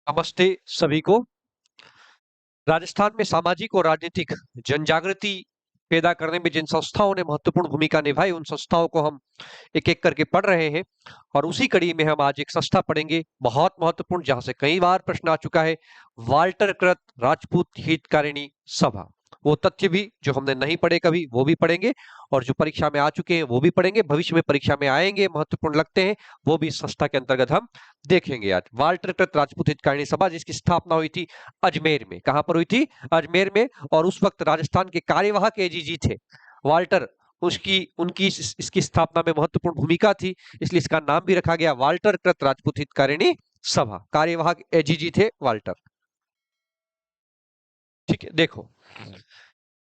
नमस्ते सभी को। राजस्थान में सामाजिक और राजनीतिक जनजागृति पैदा करने में जिन संस्थाओं ने महत्वपूर्ण भूमिका निभाई उन संस्थाओं को हम एक एक करके पढ़ रहे हैं। और उसी कड़ी में हम आज एक संस्था पढ़ेंगे बहुत महत्वपूर्ण, जहां से कई बार प्रश्न आ चुका है। वाल्टर कृत राजपूत हितकारिणी सभा। वो तथ्य भी जो हमने नहीं पढ़े कभी वो भी पढ़ेंगे, और जो परीक्षा में आ चुके हैं वो भी पढ़ेंगे, भविष्य में परीक्षा में आएंगे महत्वपूर्ण लगते हैं वो भी इस संस्था के अंतर्गत हम देखेंगे। आज वाल्टर कृत राजपूत हितकारिणी सभा, जिसकी स्थापना हुई थी अजमेर में। कहां पर हुई थी? अजमेर में। और उस वक्त राजस्थान के कार्यवाहक एजीजी थे वाल्टर। उसकी उनकी इसकी स्थापना में महत्वपूर्ण भूमिका थी, इसलिए इसका नाम भी रखा गया वाल्टर कृत राजपूत हितकारिणी सभा। कार्यवाहक एजीजी थे वाल्टर। ठीक है, देखो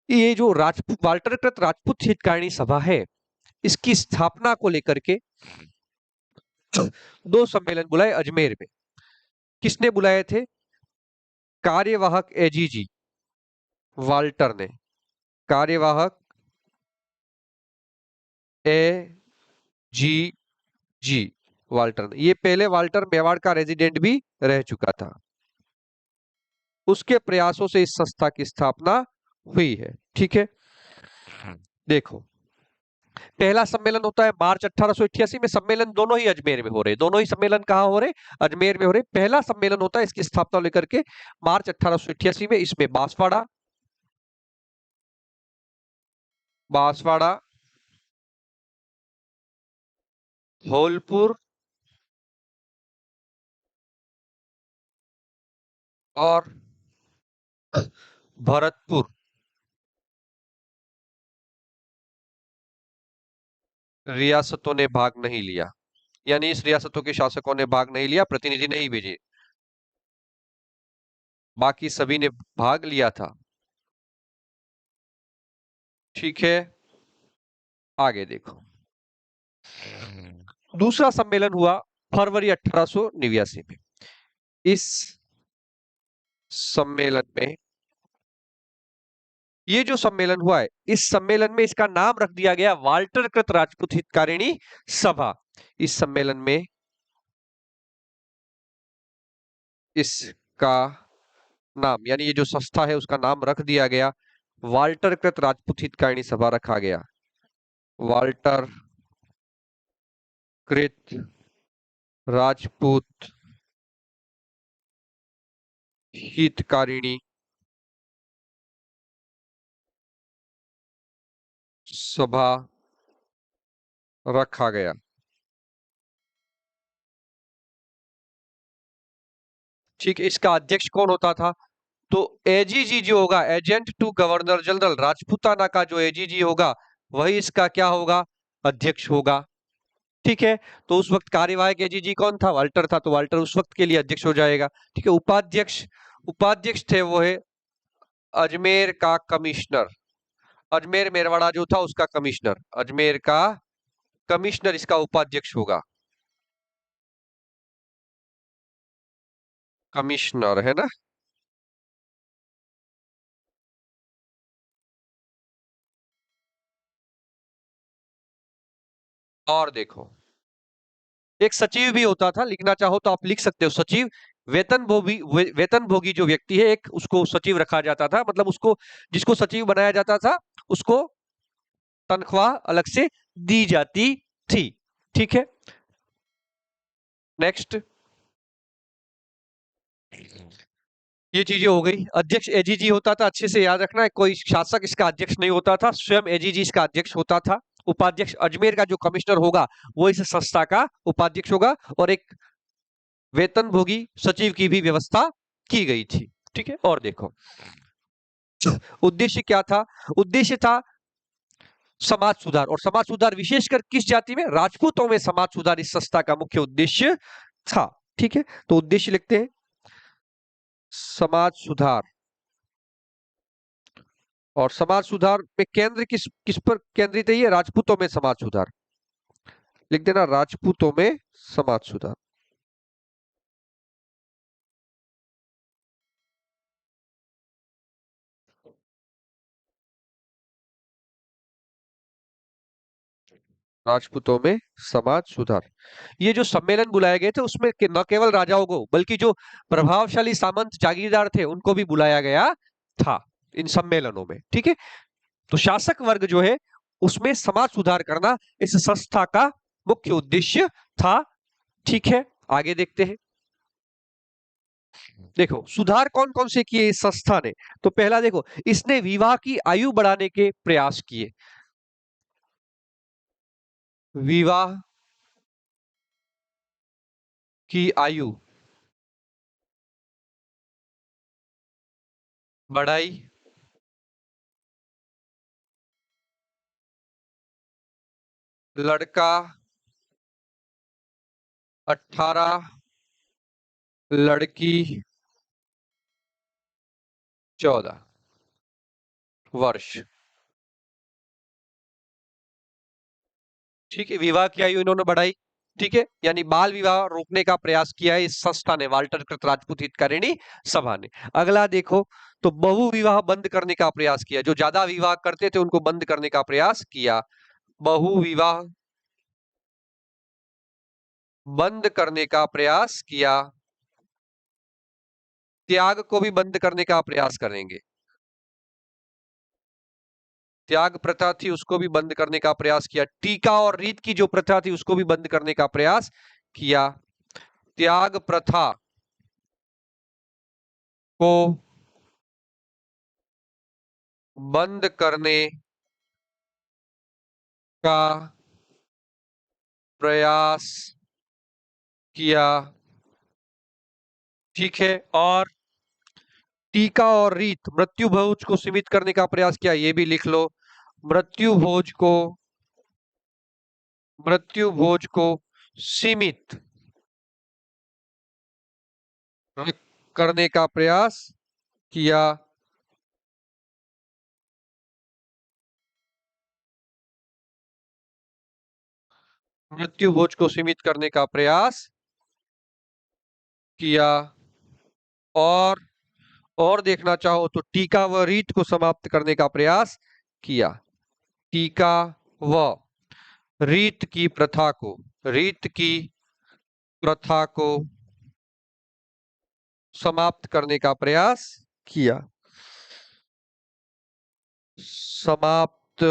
ये जो राजपूत वाल्टर कृत राजपूत हितकारिणी सभा है, इसकी स्थापना को लेकर के दो सम्मेलन बुलाए अजमेर में। किसने बुलाए थे? कार्यवाहक एजीजी वाल्टर ने। कार्यवाहक ए जी जी वाल्टर ने। ये पहले वाल्टर मेवाड़ का रेजिडेंट भी रह चुका था। उसके प्रयासों से इस संस्था की स्थापना हुई है। ठीक है, देखो पहला सम्मेलन होता है मार्च 1888 में। सम्मेलन दोनों ही अजमेर में हो रहे, दोनों ही सम्मेलन कहां हो रहे? अजमेर में हो रहे। पहला सम्मेलन होता है इसकी स्थापना लेकर के मार्च 1888 में। इसमें बांसवाड़ा बांसवाड़ा धौलपुर और भरतपुर रियासतों ने भाग नहीं लिया। यानी इस रियासतों के शासकों ने भाग नहीं लिया, प्रतिनिधि नहीं भेजे, बाकी सभी ने भाग लिया था। ठीक है, आगे देखो। दूसरा सम्मेलन हुआ फरवरी 1889 में। इस सम्मेलन में, ये जो सम्मेलन हुआ है इस सम्मेलन में इसका नाम रख दिया गया वाल्टर कृत राजपूत हितकारिणी सभा। इस सम्मेलन में इसका नाम, यानी ये जो संस्था है उसका नाम रख दिया गया वाल्टर कृत राजपूत हितकारिणी सभा रखा गया। वाल्टर कृत राजपूत हितकारिणी सभा रखा गया। ठीक है, इसका अध्यक्ष कौन होता था? तो एजीजी जो होगा, agent to governor general, Rajputana का जो एजीजी होगा वही इसका क्या होगा? अध्यक्ष होगा। ठीक है, तो उस वक्त कार्यवाहक एजीजी कौन था? वाल्टर था, तो वाल्टर उस वक्त के लिए अध्यक्ष हो जाएगा। ठीक है, उपाध्यक्ष उपाध्यक्ष थे वो है अजमेर का कमिश्नर। अजमेर मेरवाड़ा जो था उसका कमिश्नर, अजमेर का कमिश्नर इसका उपाध्यक्ष होगा। कमिश्नर है ना। और देखो एक सचिव भी होता था, लिखना चाहो तो आप लिख सकते हो सचिव। वेतन भोगी जो व्यक्ति है एक, उसको सचिव रखा जाता था। मतलब उसको, जिसको सचिव बनाया जाता था उसको तनख्वाह अलग से दी जाती थी। ठीक है, नेक्स्ट। ये चीजें हो गई। अध्यक्ष एजीजी होता था, अच्छे से याद रखना है, कोई शासक इसका अध्यक्ष नहीं होता था, स्वयं एजीजी इसका अध्यक्ष होता था। उपाध्यक्ष अजमेर का जो कमिश्नर होगा वो इस संस्था का उपाध्यक्ष होगा, और एक वेतनभोगी सचिव की भी व्यवस्था की गई थी। ठीक है, और देखो उद्देश्य क्या था? उद्देश्य था समाज सुधार। और समाज सुधार विशेषकर किस जाति में? राजपूतों में समाज सुधार इस संस्था का मुख्य उद्देश्य था। ठीक है, तो उद्देश्य लिखते हैं समाज सुधार। और समाज सुधार में केंद्र किस किस पर केंद्रित है? ये राजपूतों में समाज सुधार। लिख देना राजपूतों में समाज सुधार। राजपूतों में समाज सुधार। ये जो सम्मेलन बुलाए गए थे उसमें न केवल राजाओं को बल्कि जो प्रभावशाली सामंत जागीरदार थे उनको भी बुलाया गया था इन सम्मेलनों में। ठीक है, तो शासक वर्ग जो है उसमें समाज सुधार करना इस संस्था का मुख्य उद्देश्य था। ठीक है, आगे देखते हैं। देखो सुधार कौन कौन से किए इस संस्था ने। तो पहला देखो, इसने विवाह की आयु बढ़ाने के प्रयास किए। विवाह की आयु बढ़ाई। लड़का 18, लड़की 14 वर्ष। ठीक है, विवाह की आयु इन्होंने बढ़ाई। ठीक है, यानी बाल विवाह रोकने का प्रयास किया है इस संस्था ने, वाल्टर कृत राजपूत हितकारिणी सभा ने। अगला देखो, तो बहु विवाह बंद करने का प्रयास किया। जो ज्यादा विवाह करते थे उनको बंद करने का प्रयास किया। बहु विवाह बंद करने का प्रयास किया। त्याग को भी बंद करने का प्रयास करेंगे। त्याग प्रथा थी उसको भी बंद करने का प्रयास किया। टीका और रीत की जो प्रथा थी उसको भी बंद करने का प्रयास किया। त्याग प्रथा को बंद करने का प्रयास किया। ठीक है, और टीका और रीत मृत्यु भोज को सीमित करने का प्रयास किया, ये भी लिख लो। मृत्यु भोज को सीमित करने का प्रयास किया। मृत्यु भोज को सीमित करने का प्रयास किया। और और देखना चाहो तो टीका व रीत को समाप्त करने का प्रयास किया। टीका व रीत की प्रथा को समाप्त करने का प्रयास किया। समाप्त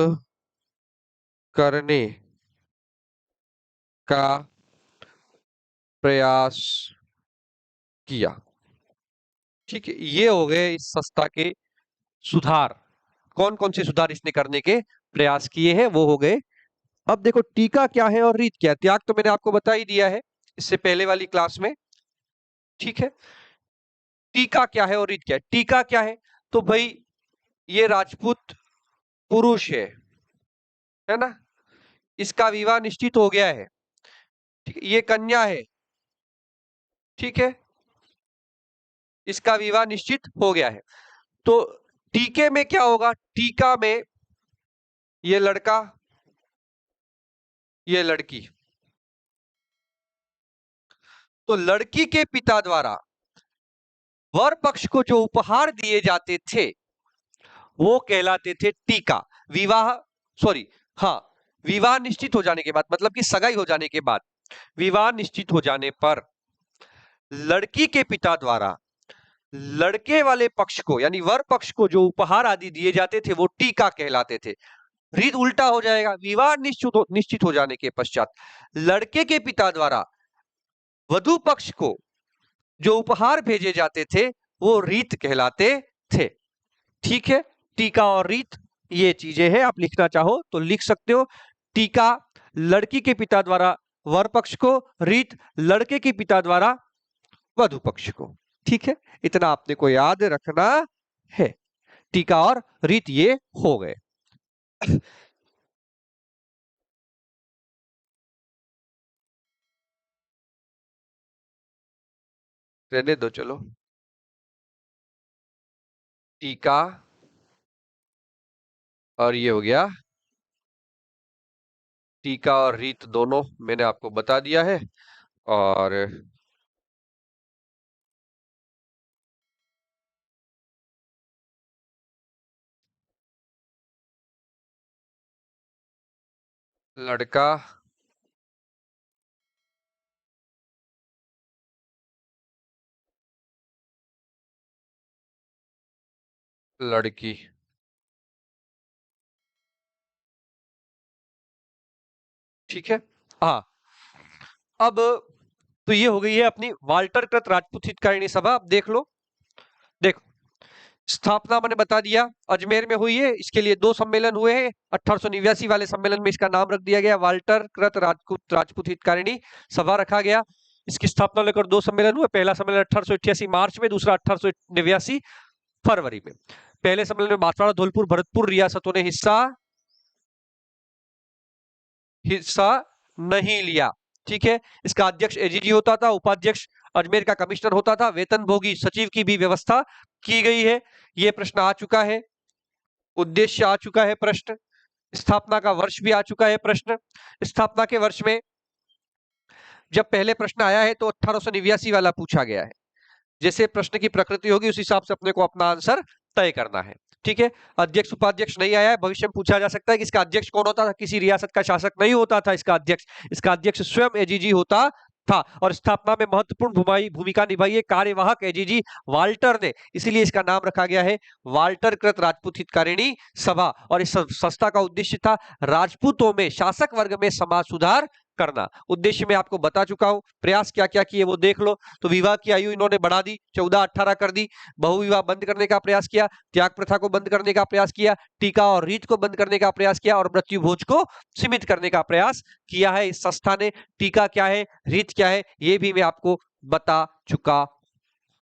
करने का प्रयास किया। ठीक है, ये हो गए इस संस्था के सुधार। कौन कौन से सुधार इसने करने के प्रयास किए हैं वो हो गए। अब देखो टीका क्या है और रीत क्या है। त्याग तो मैंने आपको बता ही दिया है इससे पहले वाली क्लास में। ठीक है, टीका क्या है और रीत क्या है। टीका क्या है, तो भाई ये राजपूत पुरुष है ना, इसका विवाह निश्चित हो गया है। ठीक है, ये कन्या है। ठीक है, इसका विवाह निश्चित हो गया है। तो टीके में क्या होगा, टीका में ये लड़का ये लड़की, तो लड़की के पिता द्वारा वर पक्ष को जो उपहार दिए जाते थे वो कहलाते थे टीका। विवाह सॉरी हाँ, विवाह निश्चित हो जाने के बाद, मतलब कि सगाई हो जाने के बाद, विवाह निश्चित हो जाने पर लड़की के पिता द्वारा लड़के वाले पक्ष को यानी वर पक्ष को जो उपहार आदि दिए जाते थे वो टीका कहलाते थे। रीत उल्टा हो जाएगा, विवाह निश्चित हो जाने के पश्चात लड़के के पिता द्वारा वधु पक्ष को जो उपहार भेजे जाते थे वो रीत कहलाते थे। ठीक है, टीका और रीत ये चीजें हैं, आप लिखना चाहो तो लिख सकते हो। टीका लड़की के पिता द्वारा वर पक्ष को, रीत लड़के के पिता द्वारा वधु पक्ष को। ठीक है, इतना आपने को याद रखना है। टीका और रीत ये हो गए। रहने दो, चलो। टीका और ये हो गया, टीका और रीत दोनों मैंने आपको बता दिया है। और लड़का, लड़की। ठीक है। हाँ, अब तो ये हो गई है अपनी वाल्टर कृत राजपूत हितकारिणी सभा। अब देख लो, देखो, स्थापना मैंने बता दिया अजमेर में हुई है। इसके लिए 2 सम्मेलन हुए हैं। 1889 वाले सम्मेलन में इसका नाम रख दिया गया वाल्टर कृत राजपूत हितकारिणी सभा रखा गया। इसकी स्थापना लेकर 2 सम्मेलन हुए। पहला सम्मेलन 1888 मार्च में, दूसरा 1889 फरवरी में। पहले सम्मेलन में बांसवाड़ा, धौलपुर, भरतपुर रियासतों ने हिस्सा हिस्सा नहीं लिया। ठीक है। इसका अध्यक्ष एजीजी होता था, उपाध्यक्ष अजमेर का कमिश्नर होता था, वेतनभोगी सचिव की भी व्यवस्था की गई है। यह प्रश्न आ चुका है, उद्देश्य आ चुका है प्रश्न, स्थापना का वर्ष भी आ चुका है प्रश्न। स्थापना के वर्ष में जब पहले प्रश्न आया है तो 1889 वाला पूछा गया है। जैसे प्रश्न की प्रकृति होगी उस हिसाब से अपने को अपना आंसर तय करना है। ठीक है। अध्यक्ष उपाध्यक्ष नहीं आया है। भविष्य में पूछा जा सकता है कि इसका अध्यक्ष कौन होता था। किसी रियासत का शासक नहीं होता था इसका अध्यक्ष, इसका अध्यक्ष स्वयं एजीजी होता था। और स्थापना में महत्वपूर्ण भूमिका निभाई है कार्यवाहक एजीजी वाल्टर ने, इसीलिए इसका नाम रखा गया है वाल्टर कृत राजपूत हितकारिणी सभा। और इस संस्था का उद्देश्य था राजपूतों में, शासक वर्ग में समाज सुधार करना। उद्देश्य मैं आपको बता चुका हूं। प्रयास क्या क्या किए वो देख लो। तो विवाह की आयु इन्होंने बढ़ा दी, 14-18 कर दी। बहुविवाह बंद करने का प्रयास किया, त्याग प्रथा को बंद करने का प्रयास किया, टीका और रीत को बंद करने का प्रयास किया, और मृत्यु भोज को सीमित करने का प्रयास किया है इस संस्था ने। टीका क्या है, रीत क्या है, ये भी मैं आपको बता चुका।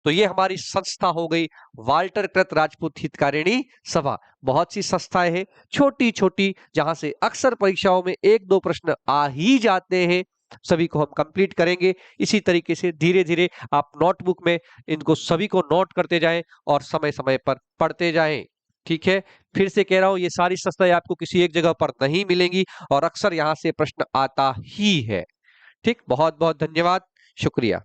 तो ये हमारी संस्था हो गई वाल्टर कृत राजपूत हितकारिणी सभा। बहुत सी संस्थाएं हैं छोटी छोटी, जहां से अक्सर परीक्षाओं में 1-2 प्रश्न आ ही जाते हैं। सभी को हम कंप्लीट करेंगे। इसी तरीके से धीरे धीरे आप नोटबुक में इनको सभी को नोट करते जाएं और समय समय पर पढ़ते जाएं। ठीक है। फिर से कह रहा हूं, ये सारी संस्थाएं आपको किसी एक जगह पर नहीं मिलेंगी और अक्सर यहां से प्रश्न आता ही है। ठीक, बहुत बहुत धन्यवाद, शुक्रिया।